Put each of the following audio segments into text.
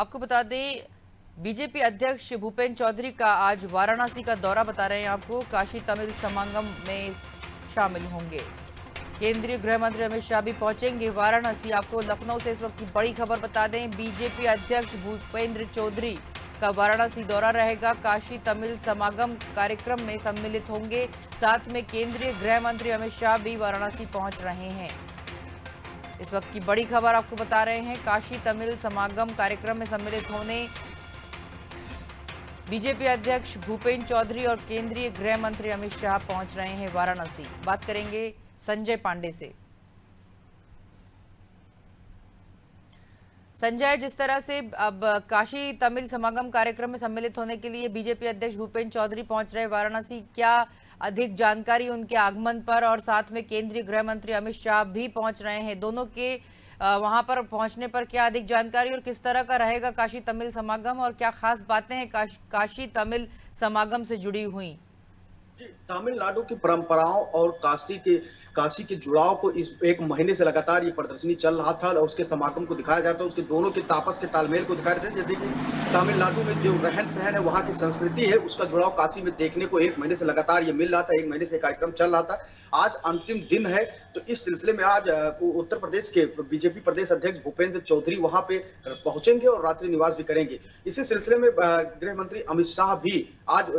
आपको बता दें, बीजेपी अध्यक्ष भूपेंद्र चौधरी का आज वाराणसी का दौरा बता रहे हैं आपको। काशी तमिल समागम में शामिल होंगे। केंद्रीय गृह मंत्री अमित शाह भी पहुंचेंगे वाराणसी। आपको लखनऊ से इस वक्त की बड़ी खबर बता दें, बीजेपी अध्यक्ष भूपेंद्र चौधरी का वाराणसी दौरा रहेगा। काशी तमिल समागम कार्यक्रम में सम्मिलित होंगे। साथ में केंद्रीय गृह मंत्री अमित शाह भी वाराणसी पहुंच रहे हैं। इस वक्त की बड़ी खबर आपको बता रहे हैं, काशी तमिल समागम कार्यक्रम में सम्मिलित होने बीजेपी अध्यक्ष भूपेंद्र चौधरी और केंद्रीय गृह मंत्री अमित शाह पहुंच रहे हैं वाराणसी। बात करेंगे संजय पांडे से। संजय, जिस तरह से अब काशी तमिल समागम कार्यक्रम में सम्मिलित होने के लिए बीजेपी अध्यक्ष भूपेंद्र चौधरी पहुंच रहे वाराणसी, क्या अधिक जानकारी उनके आगमन पर, और साथ में केंद्रीय गृह मंत्री अमित शाह भी पहुंच रहे हैं, दोनों के वहां पर पहुंचने पर क्या अधिक जानकारी और किस तरह का रहेगा काशी तमिल समागम, और क्या खास बातें हैं काशी तमिल समागम से जुड़ी हुई? तमिलनाडु की परंपराओं और काशी के जुड़ाव को इस एक महीने से लगातार ये प्रदर्शनी चल रहा था और उसके समागम को दिखाया जाता है, उसके दोनों के तापस के तालमेल को दिखाया जाता है। जैसे कि तमिलनाडु में जो रहन सहन है, वहाँ की संस्कृति है, उसका जुड़ाव काशी में देखने को एक महीने से लगातार ये मिल रहा था। एक महीने से कार्यक्रम चल रहा था, आज अंतिम दिन है। तो इस सिलसिले में आज उत्तर प्रदेश के बीजेपी प्रदेश अध्यक्ष भूपेंद्र चौधरी वहां पे पहुंचेंगे और रात्रि निवास भी करेंगे। इसी सिलसिले में गृह मंत्री अमित शाह भी आज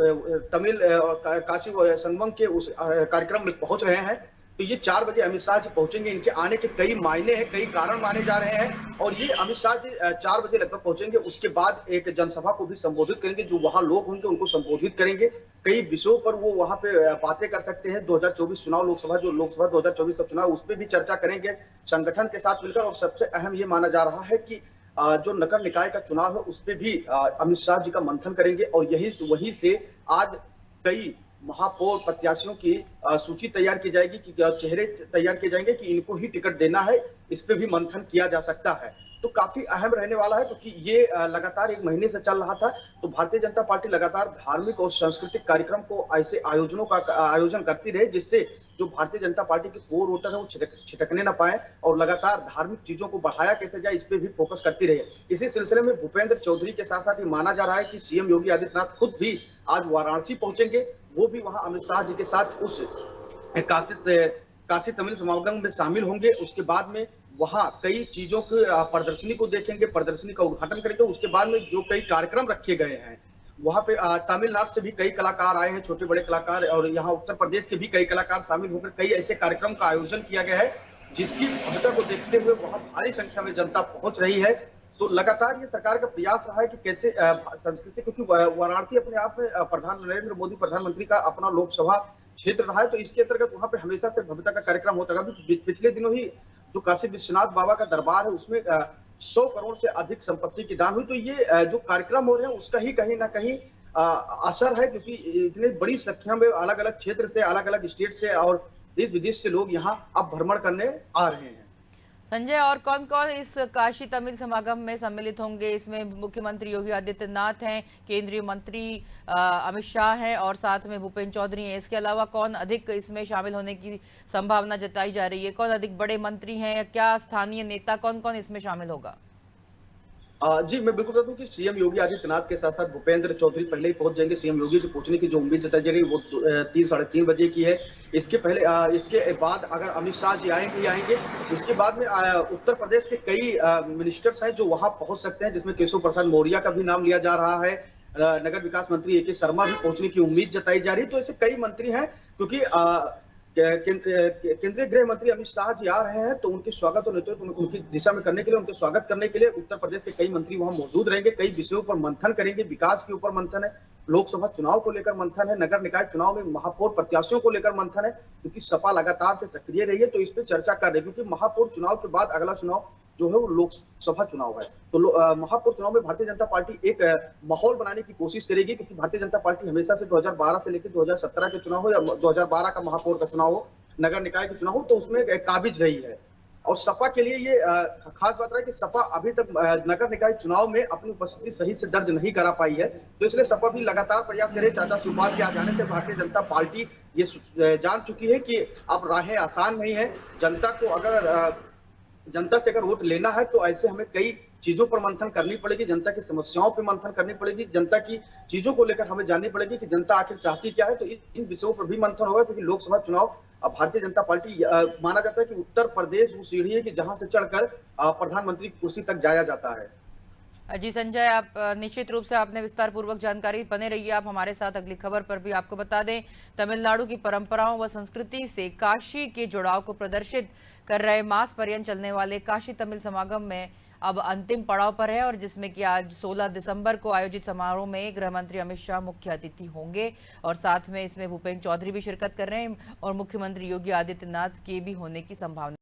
तमिल काशी संगमम के उस कार्यक्रम में पहुंच रहे हैं। तो ये 4 बजे अमित शाह जी पहुंचेंगे। इनके आने के कई मायने हैं, कई कारण माने जा रहे हैं, और ये अमित शाह जी 4 बजे लगभग पहुंचेंगे। उसके बाद एक जनसभा को भी संबोधित करेंगे। जो वहां लोग होंगे उनको संबोधित करेंगे। कई विषयों पर वो वहां पे बातें कर सकते हैं। 2024 चुनाव, लोकसभा 2024 का चुनाव, उस पर भी चर्चा करेंगे संगठन के साथ मिलकर। और सबसे अहम ये माना जा रहा है कि जो नगर निकाय का चुनाव है उस पर भी अमित शाह जी का मंथन करेंगे। और वहीं से आज कई महापौर प्रत्याशियों की सूची तैयार की जाएगी कि चेहरे तैयार किए जाएंगे कि इनको ही टिकट देना है। इस पे भी मंथन किया जा सकता है। तो काफी अहम रहने वाला है, क्योंकि ये लगातार एक महीने से चल रहा था। तो भारतीय जनता पार्टी लगातार धार्मिक और सांस्कृतिक कार्यक्रम को ऐसे आयोजनों का आयोजन करती रहे, जिससे जो भारतीय जनता पार्टी के कोर वोटर है वो छिटकने ना पाए, और लगातार धार्मिक चीजों को बढ़ाया कैसे जाए इस पे भी फोकस करती रहे। इसी सिलसिले में भूपेंद्र चौधरी के साथ साथ ये माना जा रहा है कि सीएम योगी आदित्यनाथ खुद भी आज वाराणसी पहुंचेंगे। वो भी वहां अमित शाह जी के साथ उस काशी तमिल समागम में शामिल होंगे। उसके बाद में वहां कई चीजों की प्रदर्शनी को देखेंगे, प्रदर्शनी का उद्घाटन करेंगे। उसके बाद में जो कई कार्यक्रम रखे गए हैं वहां पे तमिलनाडु से भी कई कलाकार आए हैं, छोटे बड़े कलाकार, और यहाँ उत्तर प्रदेश के भी कई कलाकार शामिल होकर कई ऐसे कार्यक्रम का आयोजन किया गया है, जिसकी भव्यता को देखते हुए वहां भारी संख्या में जनता पहुंच रही है। तो लगातार ये सरकार का प्रयास रहा है कि कैसे संस्कृति, क्योंकि वाराणसी अपने आप में नरेंद्र मोदी प्रधानमंत्री का अपना लोकसभा क्षेत्र रहा है। तो इसके अंतर्गत वहां पे हमेशा से भव्यता का कार्यक्रम होता है। अभी पिछले दिनों ही जो काशी विश्वनाथ बाबा का दरबार है उसमें 100 करोड़ से अधिक संपत्ति की दान हुई। तो ये जो कार्यक्रम हो रहे हैं उसका ही कहीं ना कहीं असर है, क्योंकि इतनी बड़ी संख्या में अलग अलग क्षेत्र से, अलग अलग स्टेट से और देश विदेश से लोग यहाँ अब भ्रमण करने आ रहे हैं। संजय, और कौन कौन इस काशी तमिल समागम में सम्मिलित होंगे? इसमें मुख्यमंत्री योगी आदित्यनाथ हैं, केंद्रीय मंत्री अमित शाह हैं, और साथ में भूपेंद्र चौधरी हैं। इसके अलावा कौन अधिक इसमें शामिल होने की संभावना जताई जा रही है? कौन अधिक बड़े मंत्री हैं? क्या स्थानीय नेता, कौन कौन इसमें शामिल होगा? जी, मैं बिल्कुल बता दूं कि सीएम योगी आदित्यनाथ के साथ साथ भूपेंद्र चौधरी पहले ही पहुंच जाएंगे। सीएम योगी से पहुंचने की जो उम्मीद जताई जा रही है वो 3 साढ़े 3 बजे की है। इसके बाद अगर अमित शाह जी आएंगे ही आएंगे। उसके बाद में उत्तर प्रदेश के कई मिनिस्टर्स हैं जो वहां पहुंच सकते हैं, जिसमें केशव प्रसाद मौर्य का भी नाम लिया जा रहा है। नगर विकास मंत्री एके शर्मा भी पहुंचने की उम्मीद जताई जा रही है। तो ऐसे कई मंत्री हैं, क्योंकि केंद्रीय गृह मंत्री अमित शाह जी आ रहे हैं, तो उनके स्वागत और नेतृत्व उनकी दिशा में करने के लिए, उनके स्वागत करने के लिए उत्तर प्रदेश के कई मंत्री वहां मौजूद रहेंगे। कई विषयों पर मंथन करेंगे। विकास के ऊपर मंथन है, लोकसभा चुनाव को लेकर मंथन है, नगर निकाय चुनाव में महापौर प्रत्याशियों को लेकर मंथन है, क्योंकि सपा लगातार से सक्रिय रही है। तो इस पर चर्चा कर रहे हैं, क्योंकि महापौर चुनाव के बाद अगला चुनाव जो है वो लोकसभा चुनाव है। तो महापौर चुनाव में भारतीय जनता पार्टी एक माहौल बनाने की कोशिश करेगी, क्योंकि भारतीय जनता पार्टी हमेशा से 2012 से लेकर 2017 के चुनाव हो या 2012 का महापौर का चुनाव हो, नगर निकाय के चुनाव हो, तो उसमें काबिज रही है। और सपा के लिए ये खास बात रहा है कि सपा अभी तक नगर निकाय चुनाव में अपनी उपस्थिति सही से दर्ज नहीं करा पाई है। तो इसलिए सपा भी लगातार प्रयास करे। चाचा शिवपाल के आ जाने से भारतीय जनता पार्टी ये जान चुकी है कि अब राहें आसान नहीं है। जनता से अगर वोट लेना है तो ऐसे हमें कई चीजों पर मंथन करनी पड़ेगी, जनता की समस्याओं पर मंथन करनी पड़ेगी, जनता की चीजों को लेकर हमें जाननी पड़ेगी कि जनता आखिर चाहती क्या है। तो इन विषयों पर भी मंथन होगा, क्योंकि लोकसभा चुनाव भारतीय जनता पार्टी माना जाता है कि उत्तर प्रदेश वो सीढ़ी है कि जहां से चढ़कर प्रधानमंत्री की कुर्सी तक जाया जाता है। जी संजय, आप निश्चित रूप से आपने विस्तार पूर्वक जानकारी, बने रहिए आप हमारे साथ। अगली खबर पर भी आपको बता दें, तमिलनाडु की परंपराओं व संस्कृति से काशी के जुड़ाव को प्रदर्शित कर रहे मास पर्यटन चलने वाले काशी तमिल समागम में अब अंतिम पड़ाव पर है, और जिसमें कि आज 16 दिसंबर को आयोजित समारोह में गृह मंत्री अमित शाह मुख्य अतिथि होंगे, और साथ में इसमें भूपेंद्र चौधरी भी शिरकत कर रहे हैं और मुख्यमंत्री योगी आदित्यनाथ के भी होने की संभावना